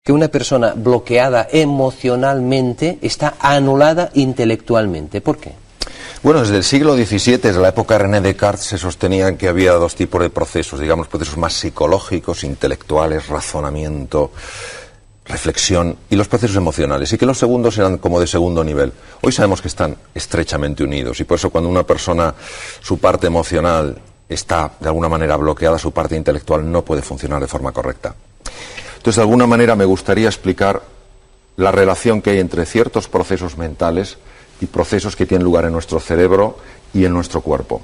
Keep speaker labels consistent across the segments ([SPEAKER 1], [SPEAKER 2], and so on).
[SPEAKER 1] que una persona bloqueada emocionalmente está anulada intelectualmente. ¿Por qué?
[SPEAKER 2] Bueno, desde el siglo XVII, desde la época de René Descartes, se sostenía que había dos tipos de procesos, digamos, procesos más psicológicos, intelectuales, razonamiento, reflexión, y los procesos emocionales, y que los segundos eran como de segundo nivel. Hoy sabemos que están estrechamente unidos, y por eso cuando una persona, su parte emocional está de alguna manera bloqueada, su parte intelectual no puede funcionar de forma correcta. Entonces, de alguna manera me gustaría explicar la relación que hay entre ciertos procesos mentales y procesos que tienen lugar en nuestro cerebro y en nuestro cuerpo.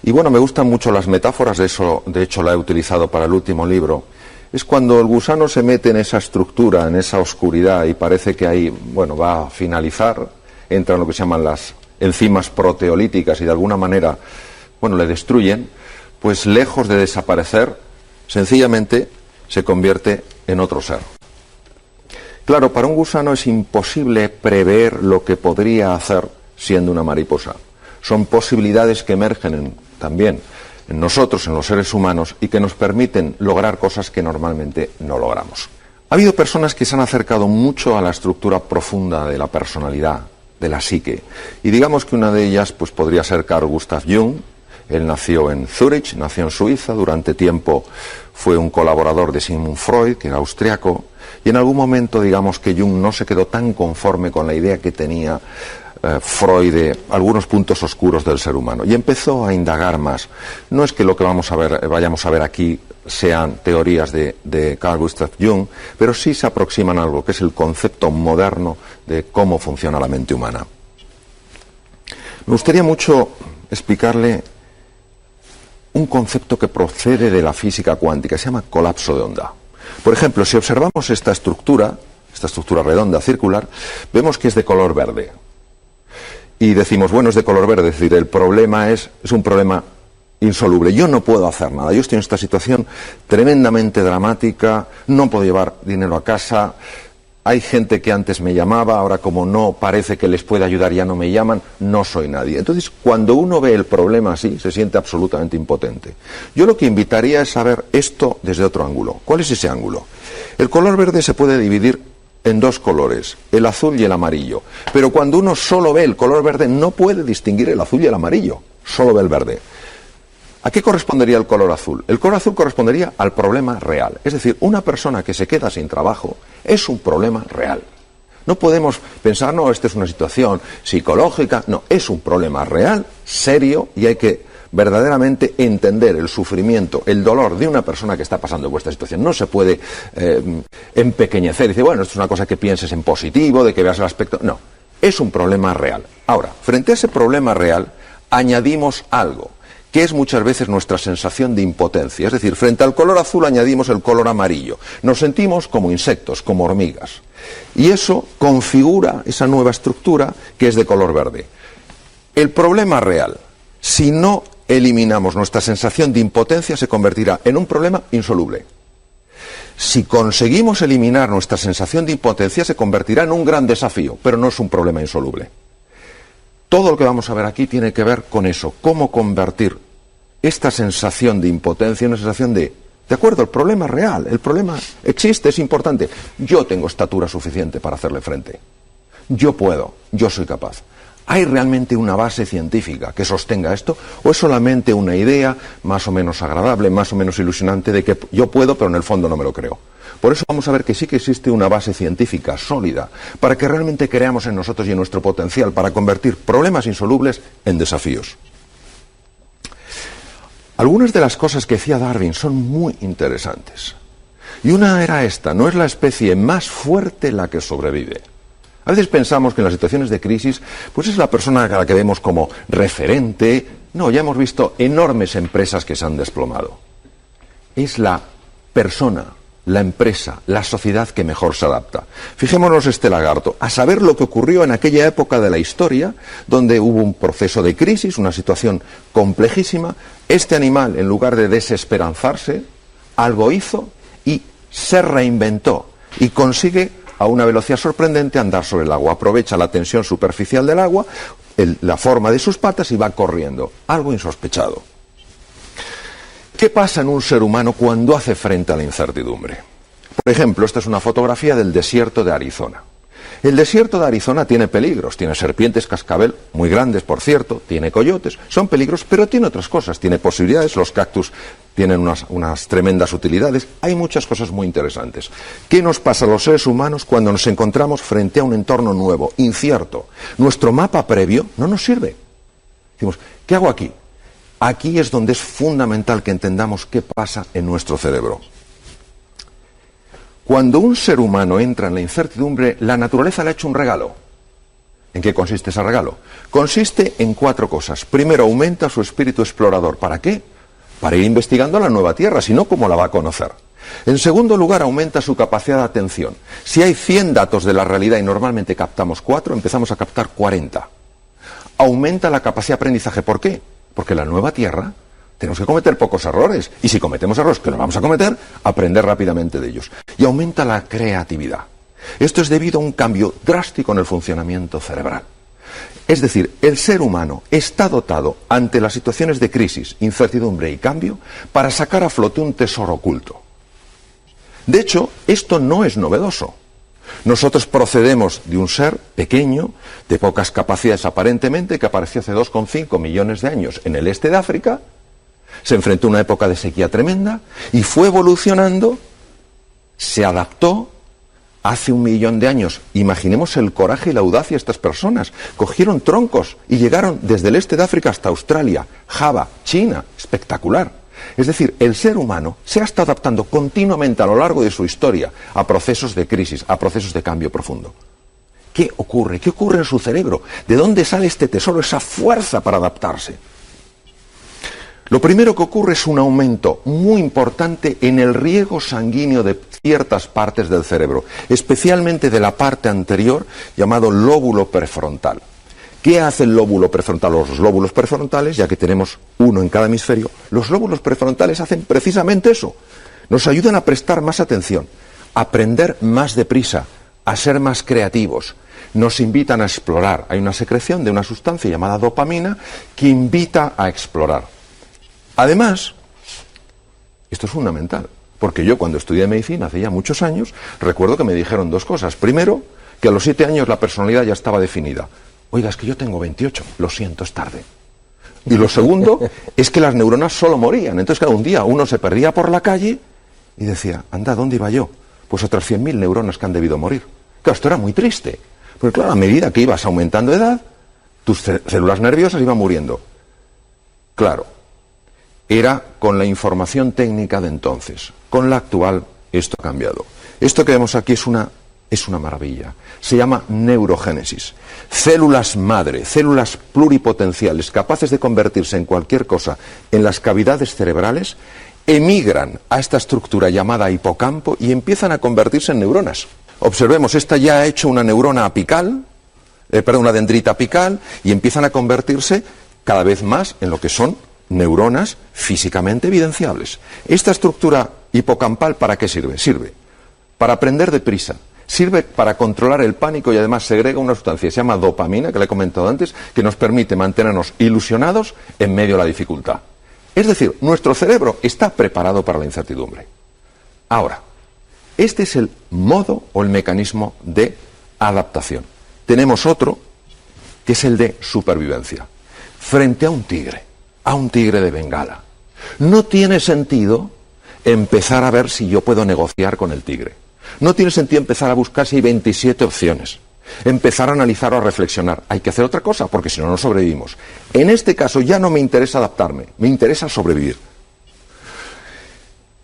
[SPEAKER 2] Y bueno, me gustan mucho las metáforas, de hecho la he utilizado para el último libro. Es cuando el gusano se mete en esa estructura, en esa oscuridad, y parece que ahí, bueno, va a finalizar, entra en lo que se llaman las enzimas proteolíticas y de alguna manera, bueno, le destruyen, pues lejos de desaparecer, sencillamente se convierte en otro ser. Claro, para un gusano es imposible prever lo que podría hacer siendo una mariposa. Son posibilidades que emergen también en nosotros, en los seres humanos, y que nos permiten lograr cosas que normalmente no logramos. Ha habido personas que se han acercado mucho a la estructura profunda de la personalidad, de la psique. Y digamos que una de ellas pues, podría ser Carl Gustav Jung. Él nació en Zúrich, nació en Suiza, durante tiempo fue un colaborador de Sigmund Freud, que era austriaco, y en algún momento digamos que Jung no se quedó tan conforme con la idea que tenía Freud de algunos puntos oscuros del ser humano, y empezó a indagar más. No es que lo que vayamos a ver aquí sean teorías de Carl Gustav Jung, pero sí se aproximan a algo que es el concepto moderno de cómo funciona la mente humana. Me gustaría mucho explicarle un concepto que procede de la física cuántica, se llama colapso de onda. Por ejemplo, si observamos esta estructura redonda, circular, vemos que es de color verde. Y decimos, bueno, es de color verde, es decir, el problema es un problema insoluble. Yo no puedo hacer nada, yo estoy en esta situación tremendamente dramática, no puedo llevar dinero a casa, hay gente que antes me llamaba, ahora como no parece que les pueda ayudar ya no me llaman, no soy nadie. Entonces, cuando uno ve el problema así, se siente absolutamente impotente. Yo lo que invitaría es a ver esto desde otro ángulo. ¿Cuál es ese ángulo? El color verde se puede dividir en dos colores, el azul y el amarillo. Pero cuando uno solo ve el color verde, no puede distinguir el azul y el amarillo, solo ve el verde. ¿A qué correspondería el color azul? El color azul correspondería al problema real. Es decir, una persona que se queda sin trabajo es un problema real. No podemos pensar, no, esta es una situación psicológica. No, es un problema real, serio, y hay que verdaderamente entender el sufrimiento, el dolor de una persona que está pasando por esta situación. No se puede empequeñecer y decir, bueno, esto es una cosa que pienses en positivo, de que veas el aspecto. No, es un problema real. Ahora, frente a ese problema real, añadimos algo, que es muchas veces nuestra sensación de impotencia. Es decir, frente al color azul añadimos el color amarillo. Nos sentimos como insectos, como hormigas. Y eso configura esa nueva estructura que es de color verde. El problema real, si no eliminamos nuestra sensación de impotencia, se convertirá en un problema insoluble. Si conseguimos eliminar nuestra sensación de impotencia, se convertirá en un gran desafío, pero no es un problema insoluble. Todo lo que vamos a ver aquí tiene que ver con eso, cómo convertir esta sensación de impotencia en una sensación de acuerdo, el problema es real, el problema existe, es importante. Yo tengo estatura suficiente para hacerle frente. Yo puedo, yo soy capaz. ¿Hay realmente una base científica que sostenga esto? ¿O es solamente una idea más o menos agradable, más o menos ilusionante de que yo puedo, pero en el fondo no me lo creo? Por eso vamos a ver que sí que existe una base científica sólida para que realmente creamos en nosotros y en nuestro potencial para convertir problemas insolubles en desafíos. Algunas de las cosas que decía Darwin son muy interesantes. Y una era esta: no es la especie más fuerte la que sobrevive. A veces pensamos que en las situaciones de crisis, pues es la persona a la que vemos como referente. No, ya hemos visto enormes empresas que se han desplomado. Es la persona, la empresa, la sociedad que mejor se adapta. Fijémonos este lagarto, a saber lo que ocurrió en aquella época de la historia, donde hubo un proceso de crisis, una situación complejísima. Este animal, en lugar de desesperanzarse, algo hizo y se reinventó y consigue a una velocidad sorprendente andar sobre el agua. Aprovecha la tensión superficial del agua, la forma de sus patas y va corriendo. Algo insospechado. ¿Qué pasa en un ser humano cuando hace frente a la incertidumbre? Por ejemplo, esta es una fotografía del desierto de Arizona. El desierto de Arizona tiene peligros, tiene serpientes cascabel, muy grandes por cierto, tiene coyotes, son peligros, pero tiene otras cosas, tiene posibilidades, los cactus tienen unas tremendas utilidades, hay muchas cosas muy interesantes. ¿Qué nos pasa a los seres humanos cuando nos encontramos frente a un entorno nuevo, incierto? Nuestro mapa previo no nos sirve. Decimos, ¿qué hago aquí? Aquí es donde es fundamental que entendamos qué pasa en nuestro cerebro. Cuando un ser humano entra en la incertidumbre, la naturaleza le ha hecho un regalo. ¿En qué consiste ese regalo? Consiste en 4 cosas. Primero, aumenta su espíritu explorador. ¿Para qué? Para ir investigando la nueva Tierra, si no, ¿cómo la va a conocer? En segundo lugar, aumenta su capacidad de atención. Si hay 100 datos de la realidad y normalmente captamos 4, empezamos a captar 40. Aumenta la capacidad de aprendizaje. ¿Por qué? Porque la nueva Tierra tenemos que cometer pocos errores, y si cometemos errores, que los vamos a cometer, aprender rápidamente de ellos. Y aumenta la creatividad. Esto es debido a un cambio drástico en el funcionamiento cerebral. Es decir, el ser humano está dotado ante las situaciones de crisis, incertidumbre y cambio para sacar a flote un tesoro oculto. De hecho, esto no es novedoso. Nosotros procedemos de un ser pequeño, de pocas capacidades aparentemente, que apareció hace 2,5 millones de años en el este de África. Se enfrentó a una época de sequía tremenda y fue evolucionando, se adaptó. Hace 1 millón de años, imaginemos el coraje y la audacia de estas personas. Cogieron troncos y llegaron desde el este de África hasta Australia, Java, China. Espectacular. Es decir, el ser humano se ha estado adaptando continuamente a lo largo de su historia a procesos de crisis, a procesos de cambio profundo. ¿Qué ocurre? ¿Qué ocurre en su cerebro? ¿De dónde sale este tesoro, esa fuerza para adaptarse? Lo primero que ocurre es un aumento muy importante en el riego sanguíneo de ciertas partes del cerebro, especialmente de la parte anterior, llamado lóbulo prefrontal. ¿Qué hace el lóbulo prefrontal? Los lóbulos prefrontales, ya que tenemos uno en cada hemisferio, los lóbulos prefrontales hacen precisamente eso. Nos ayudan a prestar más atención, a aprender más deprisa, a ser más creativos. Nos invitan a explorar. Hay una secreción de una sustancia llamada dopamina que invita a explorar. Además, esto es fundamental, porque yo cuando estudié medicina hace ya muchos años, recuerdo que me dijeron 2 cosas. Primero, que a los 7 años la personalidad ya estaba definida. Oiga, es que yo tengo 28, lo siento, es tarde. Y lo segundo es que las neuronas solo morían. Entonces cada un día uno se perdía por la calle y decía, anda, ¿dónde iba yo? Pues otras 100.000 neuronas que han debido morir. Claro, esto era muy triste, porque claro, a medida que ibas aumentando de edad, tus células nerviosas iban muriendo. Claro. Era con la información técnica de entonces. Con la actual, esto ha cambiado. Esto que vemos aquí es una maravilla. Se llama neurogénesis. Células madre, células pluripotenciales, capaces de convertirse en cualquier cosa en las cavidades cerebrales, emigran a esta estructura llamada hipocampo y empiezan a convertirse en neuronas. Observemos, esta ya ha hecho una neurona apical, una dendrita apical, y empiezan a convertirse cada vez más en lo que son neuronas físicamente evidenciables. Esta estructura hipocampal, ¿para qué sirve? Sirve para aprender deprisa, sirve para controlar el pánico y además segrega una sustancia que se llama dopamina, que le he comentado antes, que nos permite mantenernos ilusionados en medio de la dificultad. Es decir, nuestro cerebro está preparado para la incertidumbre. Ahora, este es el modo o el mecanismo de adaptación. Tenemos otro, que es el de supervivencia. Frente a un tigre de Bengala, no tiene sentido empezar a ver si yo puedo negociar con el tigre. No tiene sentido empezar a buscar si hay 27 opciones. Empezar a analizar o a reflexionar. Hay que hacer otra cosa, porque si no, no sobrevivimos. En este caso ya no me interesa adaptarme, me interesa sobrevivir.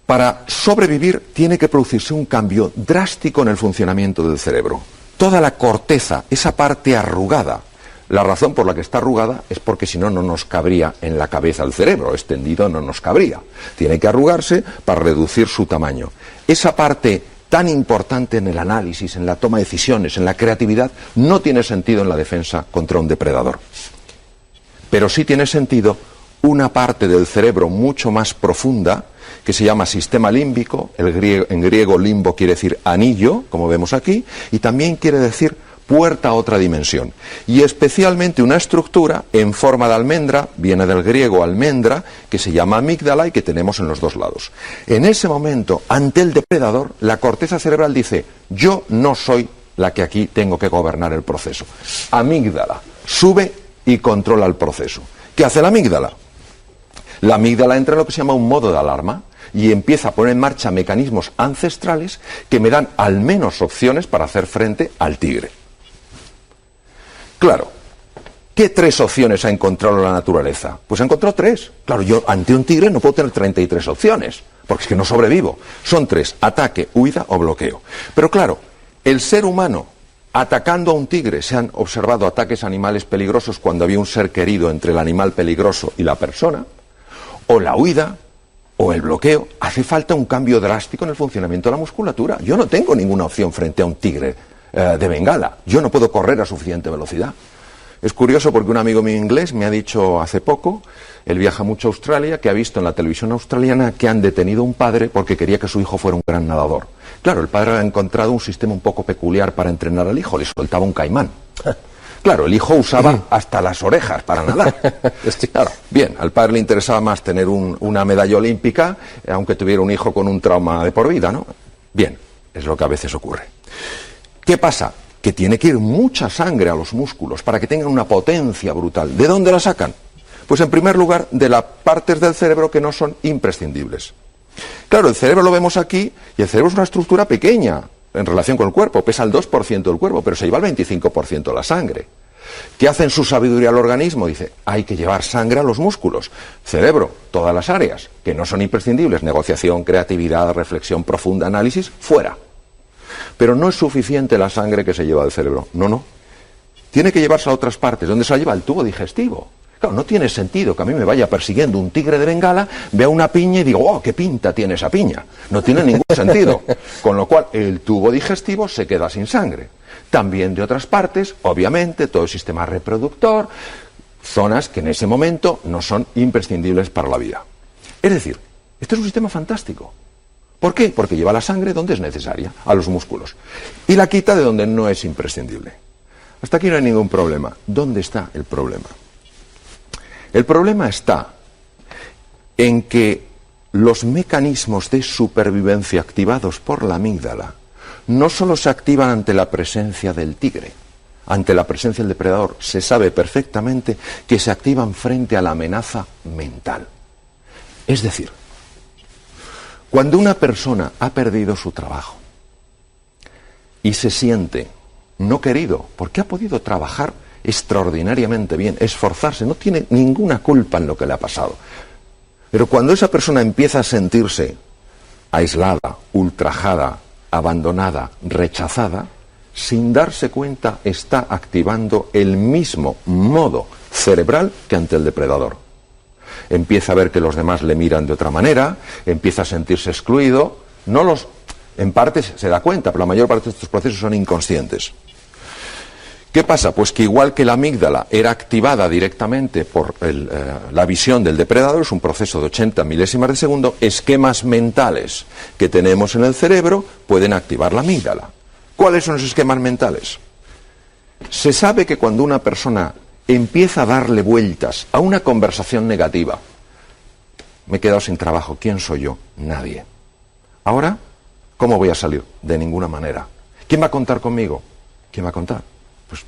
[SPEAKER 2] Para sobrevivir tiene que producirse un cambio drástico en el funcionamiento del cerebro. Toda la corteza, esa parte arrugada, la razón por la que está arrugada es porque si no, no nos cabría en la cabeza el cerebro, extendido no nos cabría. Tiene que arrugarse para reducir su tamaño. Esa parte tan importante en el análisis, en la toma de decisiones, en la creatividad, no tiene sentido en la defensa contra un depredador. Pero sí tiene sentido una parte del cerebro mucho más profunda, que se llama sistema límbico, en griego limbo quiere decir anillo, como vemos aquí, y también quiere decir puerta a otra dimensión. Y especialmente una estructura en forma de almendra, viene del griego almendra, que se llama amígdala y que tenemos en los dos lados. En ese momento, ante el depredador, la corteza cerebral dice, yo no soy la que aquí tengo que gobernar el proceso. Amígdala, sube y controla el proceso. ¿Qué hace la amígdala? La amígdala entra en lo que se llama un modo de alarma y empieza a poner en marcha mecanismos ancestrales que me dan al menos opciones para hacer frente al tigre. Claro, ¿qué 3 opciones ha encontrado la naturaleza? Pues ha encontrado 3. Claro, yo ante un tigre no puedo tener 33 opciones, porque es que no sobrevivo. Son 3, ataque, huida o bloqueo. Pero claro, el ser humano atacando a un tigre, se han observado ataques a animales peligrosos cuando había un ser querido entre el animal peligroso y la persona, o la huida, o el bloqueo. Hace falta un cambio drástico en el funcionamiento de la musculatura. Yo no tengo ninguna opción frente a un tigre de Bengala. Yo no puedo correr a suficiente velocidad. Es curioso porque un amigo mío inglés me ha dicho hace poco, él viaja mucho a Australia, que ha visto en la televisión australiana que han detenido a un padre porque quería que su hijo fuera un gran nadador. Claro, el padre ha encontrado un sistema un poco peculiar para entrenar al hijo, le soltaba un caimán. Claro, el hijo usaba hasta las orejas para nadar. Claro, bien, al padre le interesaba más tener una medalla olímpica, aunque tuviera un hijo con un trauma de por vida, ¿no? Bien, es lo que a veces ocurre. ¿Qué pasa? Que tiene que ir mucha sangre a los músculos para que tengan una potencia brutal. ¿De dónde la sacan? Pues en primer lugar de las partes del cerebro que no son imprescindibles. Claro, el cerebro lo vemos aquí y el cerebro es una estructura pequeña en relación con el cuerpo, pesa el 2% del cuerpo, pero se lleva el 25% de la sangre. ¿Qué hace en su sabiduría el organismo? Dice, hay que llevar sangre a los músculos. Cerebro, todas las áreas que no son imprescindibles, negociación, creatividad, reflexión profunda, análisis, fuera. Pero no es suficiente la sangre que se lleva del cerebro, no. Tiene que llevarse a otras partes, donde se la lleva el tubo digestivo. Claro, no tiene sentido que a mí me vaya persiguiendo un tigre de Bengala, vea una piña y digo, oh, qué pinta tiene esa piña. No tiene ningún sentido. Con lo cual, el tubo digestivo se queda sin sangre. También de otras partes, obviamente, todo el sistema reproductor, zonas que en ese momento no son imprescindibles para la vida. Es decir, este es un sistema fantástico. ¿Por qué? Porque lleva la sangre donde es necesaria, a los músculos, y la quita de donde no es imprescindible. Hasta aquí no hay ningún problema. ¿Dónde está el problema? El problema está en que los mecanismos de supervivencia activados por la amígdala no solo se activan ante la presencia del tigre, ante la presencia del depredador, se sabe perfectamente que se activan frente a la amenaza mental. Es decir, cuando una persona ha perdido su trabajo y se siente no querido porque ha podido trabajar extraordinariamente bien, esforzarse, no tiene ninguna culpa en lo que le ha pasado. Pero cuando esa persona empieza a sentirse aislada, ultrajada, abandonada, rechazada, sin darse cuenta está activando el mismo modo cerebral que ante el depredador. Empieza a ver que los demás le miran de otra manera, empieza a sentirse excluido, en parte se da cuenta, pero la mayor parte de estos procesos son inconscientes. ¿Qué pasa? Pues que igual que la amígdala era activada directamente por la visión del depredador, es un proceso de 80 milésimas de segundo, esquemas mentales que tenemos en el cerebro pueden activar la amígdala. ¿Cuáles son los esquemas mentales? Se sabe que cuando una persona empieza a darle vueltas a una conversación negativa, me he quedado sin trabajo, ¿quién soy yo? Nadie. Ahora, ¿cómo voy a salir? De ninguna manera. ¿Quién va a contar conmigo? ¿Quién va a contar?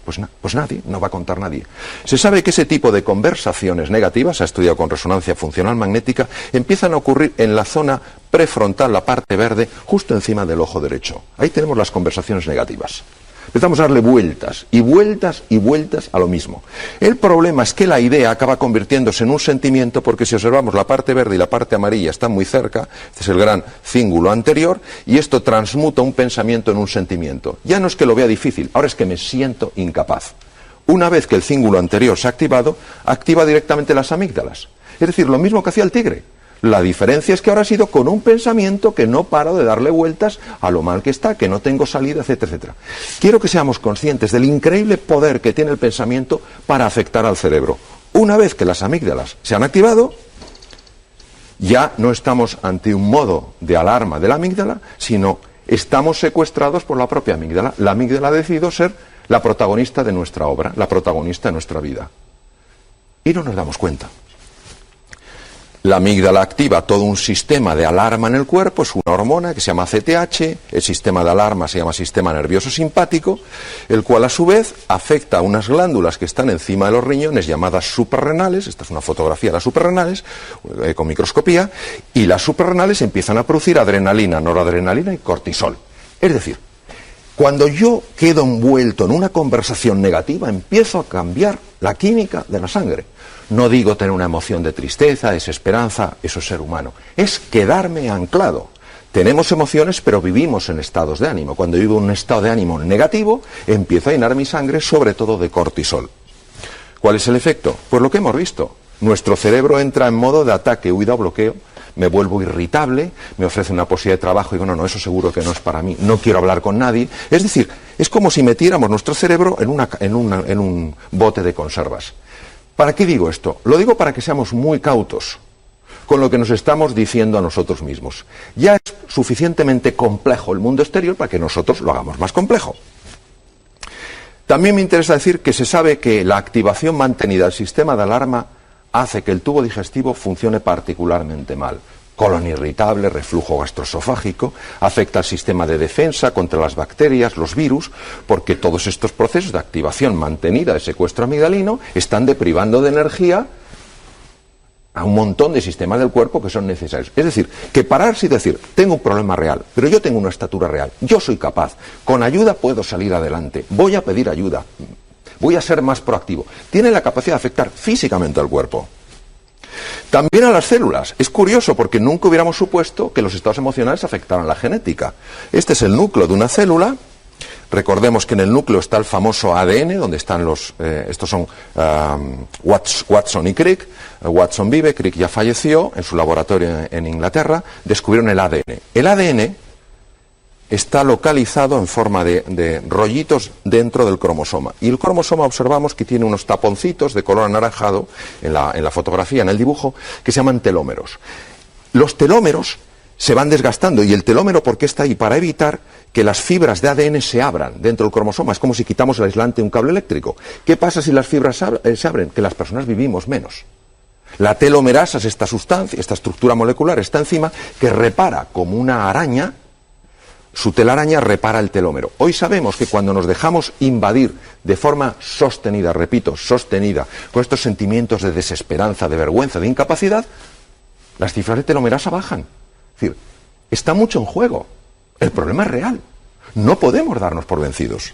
[SPEAKER 2] Pues nadie, no va a contar nadie. Se sabe que ese tipo de conversaciones negativas, se ha estudiado con resonancia funcional magnética, empiezan a ocurrir en la zona prefrontal, la parte verde, justo encima del ojo derecho. Ahí tenemos las conversaciones negativas. Empezamos a darle vueltas y vueltas y vueltas a lo mismo. El problema es que la idea acaba convirtiéndose en un sentimiento porque si observamos la parte verde y la parte amarilla están muy cerca, este es el gran cíngulo anterior, y esto transmuta un pensamiento en un sentimiento. Ya no es que lo vea difícil, ahora es que me siento incapaz. Una vez que el cíngulo anterior se ha activado, activa directamente las amígdalas. Es decir, lo mismo que hacía el tigre. La diferencia es que ahora ha sido con un pensamiento que no paro de darle vueltas a lo mal que está, que no tengo salida, etcétera, etcétera. Quiero que seamos conscientes del increíble poder que tiene el pensamiento para afectar al cerebro. Una vez que las amígdalas se han activado, ya no estamos ante un modo de alarma de la amígdala, sino estamos secuestrados por la propia amígdala. La amígdala ha decidido ser la protagonista de nuestra obra, la protagonista de nuestra vida. Y no nos damos cuenta. La amígdala activa todo un sistema de alarma en el cuerpo, es una hormona que se llama CTH, el sistema de alarma se llama sistema nervioso simpático, el cual a su vez afecta a unas glándulas que están encima de los riñones llamadas suprarrenales, esta es una fotografía de las suprarrenales, con microscopía, y las suprarrenales empiezan a producir adrenalina, noradrenalina y cortisol. Es decir, cuando yo quedo envuelto en una conversación negativa, empiezo a cambiar la química de la sangre. No digo tener una emoción de tristeza, desesperanza, eso es ser humano. Es quedarme anclado. Tenemos emociones, pero vivimos en estados de ánimo. Cuando vivo en un estado de ánimo negativo, empiezo a llenar mi sangre, sobre todo de cortisol. ¿Cuál es el efecto? Pues lo que hemos visto. Nuestro cerebro entra en modo de ataque, huida o bloqueo. Me vuelvo irritable, me ofrece una posibilidad de trabajo y digo, no, eso seguro que no es para mí, no quiero hablar con nadie. Es decir, es como si metiéramos nuestro cerebro en un bote de conservas. ¿Para qué digo esto? Lo digo para que seamos muy cautos con lo que nos estamos diciendo a nosotros mismos. Ya es suficientemente complejo el mundo exterior para que nosotros lo hagamos más complejo. También me interesa decir que se sabe que la activación mantenida del sistema de alarma hace que el tubo digestivo funcione particularmente mal. Colon irritable, reflujo gastroesofágico, afecta al sistema de defensa contra las bacterias, los virus, porque todos estos procesos de activación mantenida de secuestro amigdalino están deprivando de energía a un montón de sistemas del cuerpo que son necesarios. Es decir, que pararse y decir, tengo un problema real, pero yo tengo una estatura real, yo soy capaz, con ayuda puedo salir adelante, voy a pedir ayuda, voy a ser más proactivo. Tiene la capacidad de afectar físicamente al cuerpo. También a las células. Es curioso porque nunca hubiéramos supuesto que los estados emocionales afectaran la genética. Este es el núcleo de una célula. Recordemos que en el núcleo está el famoso ADN, donde están estos son Watson y Crick. Watson vive, Crick ya falleció, en su laboratorio en Inglaterra, descubrieron el ADN. El ADN está localizado en forma de rollitos dentro del cromosoma. Y el cromosoma observamos que tiene unos taponcitos de color anaranjado en la fotografía, en el dibujo, que se llaman telómeros. Los telómeros se van desgastando y el telómero, ¿por qué está ahí? Para evitar que las fibras de ADN se abran dentro del cromosoma. Es como si quitamos el aislante de un cable eléctrico. ¿Qué pasa si las fibras se abren? Que las personas vivimos menos. La telomerasa es esta sustancia, esta estructura molecular, esta enzima que repara como una araña. Su telaraña repara el telómero. Hoy sabemos que cuando nos dejamos invadir de forma sostenida, repito, sostenida, con estos sentimientos de desesperanza, de vergüenza, de incapacidad, las cifras de telomerasa bajan. Es decir, está mucho en juego. El problema es real. No podemos darnos por vencidos.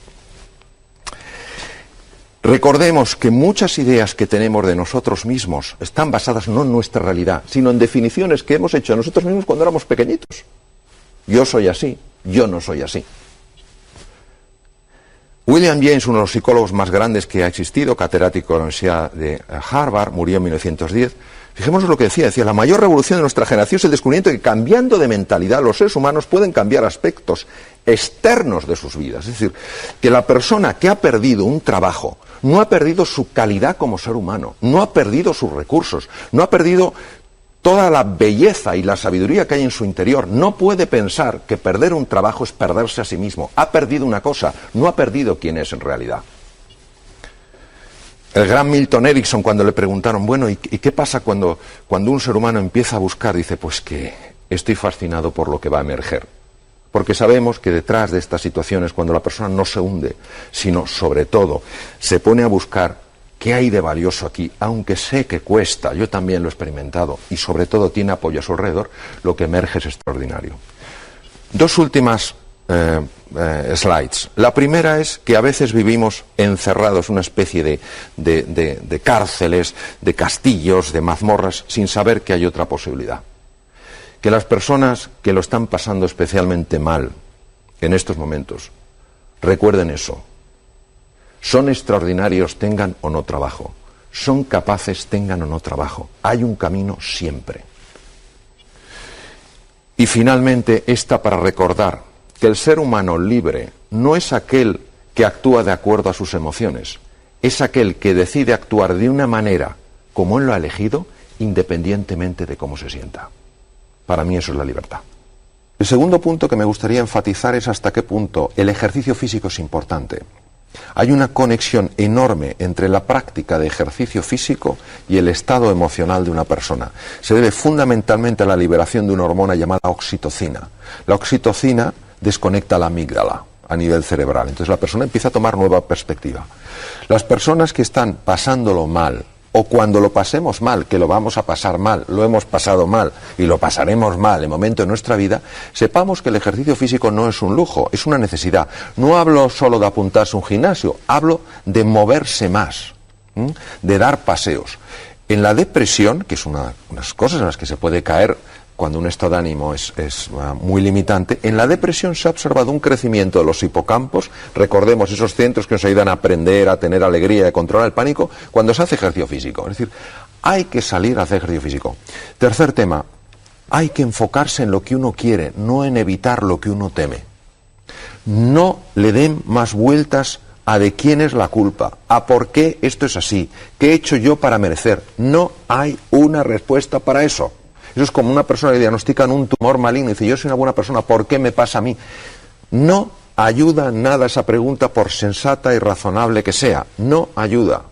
[SPEAKER 2] Recordemos que muchas ideas que tenemos de nosotros mismos están basadas no en nuestra realidad, sino en definiciones que hemos hecho de nosotros mismos cuando éramos pequeñitos. Yo soy así. Yo no soy así. William James, uno de los psicólogos más grandes que ha existido, catedrático de la Universidad de Harvard, murió en 1910. Fijémonos lo que decía, la mayor revolución de nuestra generación es el descubrimiento de que cambiando de mentalidad los seres humanos pueden cambiar aspectos externos de sus vidas. Es decir, que la persona que ha perdido un trabajo no ha perdido su calidad como ser humano, no ha perdido sus recursos, no ha perdido toda la belleza y la sabiduría que hay en su interior. No puede pensar que perder un trabajo es perderse a sí mismo. Ha perdido una cosa, no ha perdido quién es en realidad. El gran Milton Erickson, cuando le preguntaron, bueno, ¿y qué pasa cuando un ser humano empieza a buscar? Dice, pues que estoy fascinado por lo que va a emerger. Porque sabemos que detrás de estas situaciones, cuando la persona no se hunde, sino sobre todo se pone a buscar ¿qué hay de valioso aquí? Aunque sé que cuesta, yo también lo he experimentado, y sobre todo tiene apoyo a su alrededor, lo que emerge es extraordinario. Dos últimas slides. La primera es que a veces vivimos encerrados en una especie de cárceles, de castillos, de mazmorras, sin saber que hay otra posibilidad. Que las personas que lo están pasando especialmente mal en estos momentos, recuerden eso. Son extraordinarios, tengan o no trabajo. Son capaces, tengan o no trabajo. Hay un camino siempre. Y finalmente, esta para recordar que el ser humano libre no es aquel que actúa de acuerdo a sus emociones. Es aquel que decide actuar de una manera como él lo ha elegido, independientemente de cómo se sienta. Para mí eso es la libertad. El segundo punto que me gustaría enfatizar es hasta qué punto el ejercicio físico es importante. Hay una conexión enorme entre la práctica de ejercicio físico y el estado emocional de una persona. Se debe fundamentalmente a la liberación de una hormona llamada oxitocina. La oxitocina desconecta la amígdala a nivel cerebral. Entonces la persona empieza a tomar nueva perspectiva. Las personas que están pasándolo mal, o cuando lo pasemos mal, que lo vamos a pasar mal, lo hemos pasado mal y lo pasaremos mal en momento de nuestra vida, sepamos que el ejercicio físico no es un lujo, es una necesidad. No hablo solo de apuntarse a un gimnasio, hablo de moverse más, de dar paseos. En la depresión, que es unas cosas en las que se puede caer cuando un estado de ánimo es muy limitante, en la depresión se ha observado un crecimiento de los hipocampos. Recordemos esos centros que nos ayudan a aprender, a tener alegría, a controlar el pánico, cuando se hace ejercicio físico. Es decir, hay que salir a hacer ejercicio físico. Tercer tema, hay que enfocarse en lo que uno quiere, no en evitar lo que uno teme. No le den más vueltas a de quién es la culpa, a por qué esto es así, qué he hecho yo para merecer. No hay una respuesta para eso. Eso es como una persona que le diagnostican un tumor maligno y dice, yo soy una buena persona, ¿por qué me pasa a mí? No ayuda nada esa pregunta, por sensata y razonable que sea. No ayuda.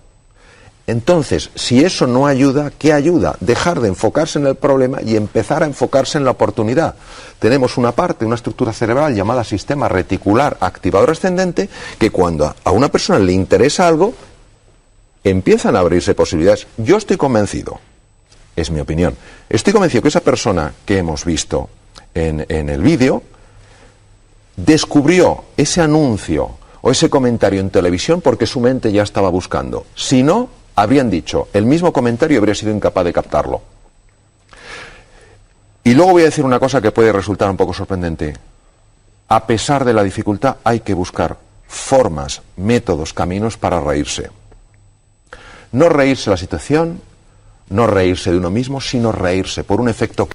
[SPEAKER 2] Entonces, si eso no ayuda, ¿qué ayuda? Dejar de enfocarse en el problema y empezar a enfocarse en la oportunidad. Tenemos una parte, una estructura cerebral llamada sistema reticular activador ascendente, que cuando a una persona le interesa algo, empiezan a abrirse posibilidades. Yo estoy convencido, es mi opinión, estoy convencido que esa persona que hemos visto en el vídeo descubrió ese anuncio o ese comentario en televisión porque su mente ya estaba buscando. Si no, habrían dicho el mismo comentario y habría sido incapaz de captarlo. Y luego voy a decir una cosa que puede resultar un poco sorprendente. A pesar de la dificultad, hay que buscar formas, métodos, caminos para reírse. No reírse de la situación, no reírse de uno mismo, sino reírse por un efecto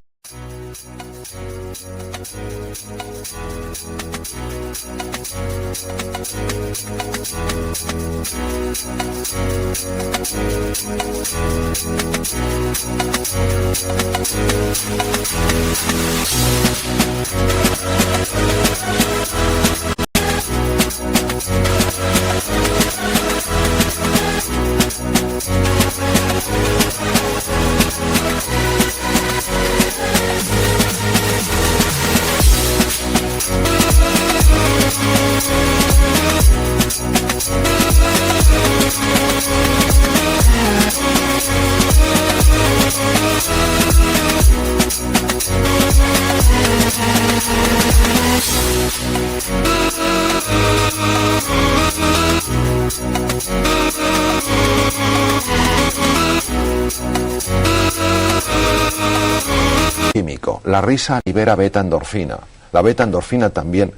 [SPEAKER 2] químico. La risa libera beta-endorfina. La beta-endorfina también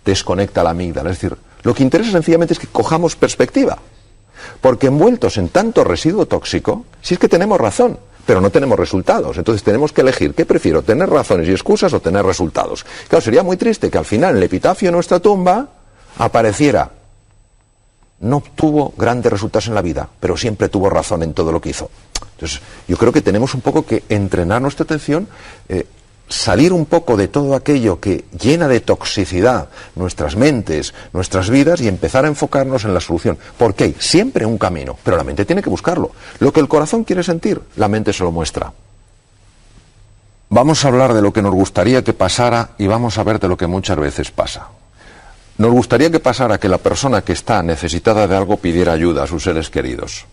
[SPEAKER 2] desconecta la amígdala. Es decir, lo que interesa sencillamente es que cojamos perspectiva. Porque envueltos en tanto residuo tóxico, si es que tenemos razón, pero no tenemos resultados. Entonces tenemos que elegir, ¿qué prefiero? ¿Tener razones y excusas o tener resultados? Claro, sería muy triste que al final en el epitafio de nuestra tumba apareciera: no tuvo grandes resultados en la vida, pero siempre tuvo razón en todo lo que hizo. Entonces, yo creo que tenemos un poco que entrenar nuestra atención, salir un poco de todo aquello que llena de toxicidad nuestras mentes, nuestras vidas, y empezar a enfocarnos en la solución. Porque hay siempre un camino, pero la mente tiene que buscarlo. Lo que el corazón quiere sentir, la mente se lo muestra. Vamos a hablar de lo que nos gustaría que pasara y vamos a ver de lo que muchas veces pasa. Nos gustaría que pasara que la persona que está necesitada de algo pidiera ayuda a sus seres queridos.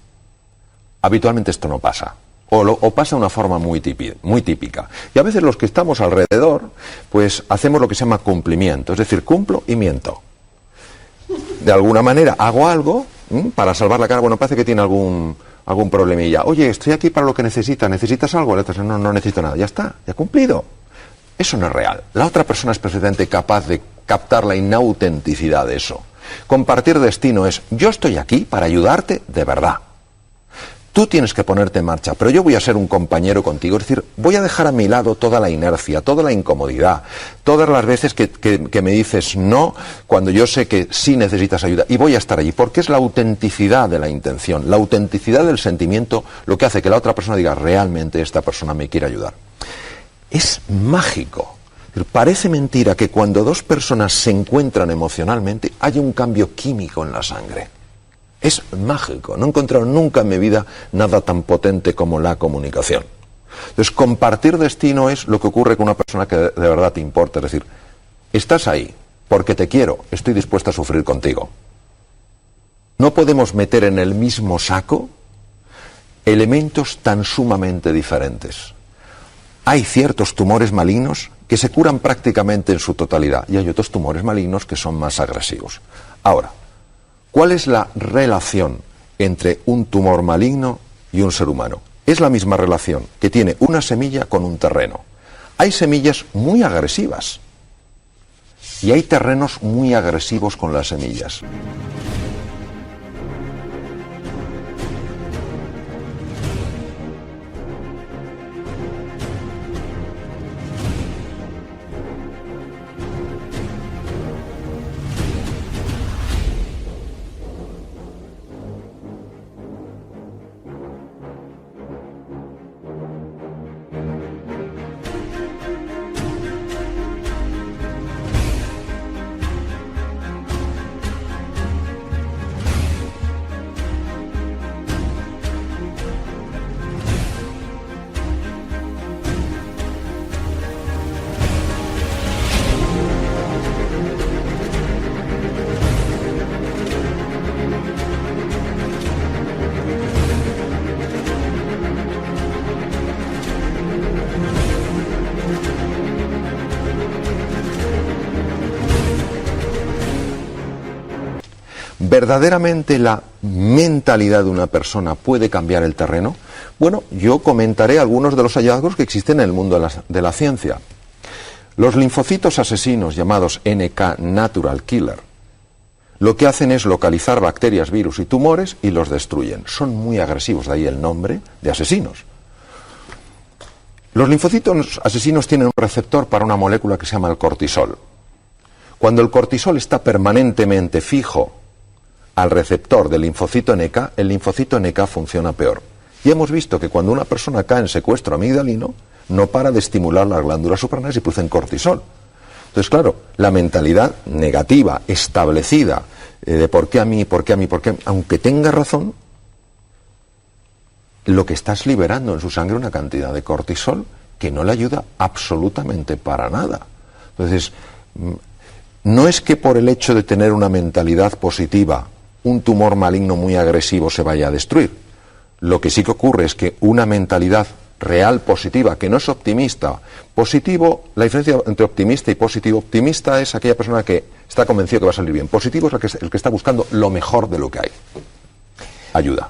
[SPEAKER 2] Habitualmente esto no pasa, o pasa de una forma muy típica. Y a veces los que estamos alrededor, pues hacemos lo que se llama cumplimiento, es decir, cumplo y miento. De alguna manera hago algo para salvar la cara. Bueno, parece que tiene algún problemilla. Oye, estoy aquí para lo que necesitas. ¿Necesitas algo? No, no necesito nada. Ya está, ya he cumplido. Eso no es real. La otra persona es perfectamente capaz de captar la inautenticidad de eso. Compartir destino es: yo estoy aquí para ayudarte de verdad. Tú tienes que ponerte en marcha, pero yo voy a ser un compañero contigo. Es decir, voy a dejar a mi lado toda la inercia, toda la incomodidad, todas las veces que me dices no, cuando yo sé que sí necesitas ayuda, y voy a estar allí, porque es la autenticidad de la intención, la autenticidad del sentimiento, lo que hace que la otra persona diga: realmente esta persona me quiere ayudar. Es mágico Parece mentira que cuando dos personas se encuentran emocionalmente haya un cambio químico en la sangre. Es mágico. No he encontrado nunca en mi vida nada tan potente como la comunicación. Entonces, compartir destino es lo que ocurre con una persona que de verdad te importa. Es decir, estás ahí porque te quiero, estoy dispuesta a sufrir contigo. No podemos meter en el mismo saco elementos tan sumamente diferentes. Hay ciertos tumores malignos que se curan prácticamente en su totalidad y hay otros tumores malignos que son más agresivos. Ahora, ¿cuál es la relación entre un tumor maligno y un ser humano? Es la misma relación que tiene una semilla con un terreno. Hay semillas muy agresivas y hay terrenos muy agresivos con las semillas. ¿Verdaderamente la mentalidad de una persona puede cambiar el terreno? Bueno, yo comentaré algunos de los hallazgos que existen en el mundo de la ciencia. Los linfocitos asesinos, llamados NK Natural Killer, lo que hacen es localizar bacterias, virus y tumores y los destruyen. Son muy agresivos, de ahí el nombre de asesinos. Los linfocitos asesinos tienen un receptor para una molécula que se llama el cortisol. Cuando el cortisol está permanentemente fijo al receptor del linfocito NK, el linfocito NK funciona peor. Y hemos visto que cuando una persona cae en secuestro amigdalino, no para de estimular las glándulas suprarrenales y producen cortisol. Entonces, claro, la mentalidad negativa, establecida, de por qué a mí, por qué a mí, por qué a mí, aunque tenga razón, lo que estás liberando en su sangre una cantidad de cortisol que no le ayuda absolutamente para nada. Entonces, no es que por el hecho de tener una mentalidad positiva, un tumor maligno muy agresivo se vaya a destruir. Lo que sí que ocurre es que una mentalidad real positiva, que no es optimista, positivo, la diferencia entre optimista y positivo, optimista es aquella persona que está convencido que va a salir bien, positivo es el que está buscando lo mejor de lo que hay. Ayuda.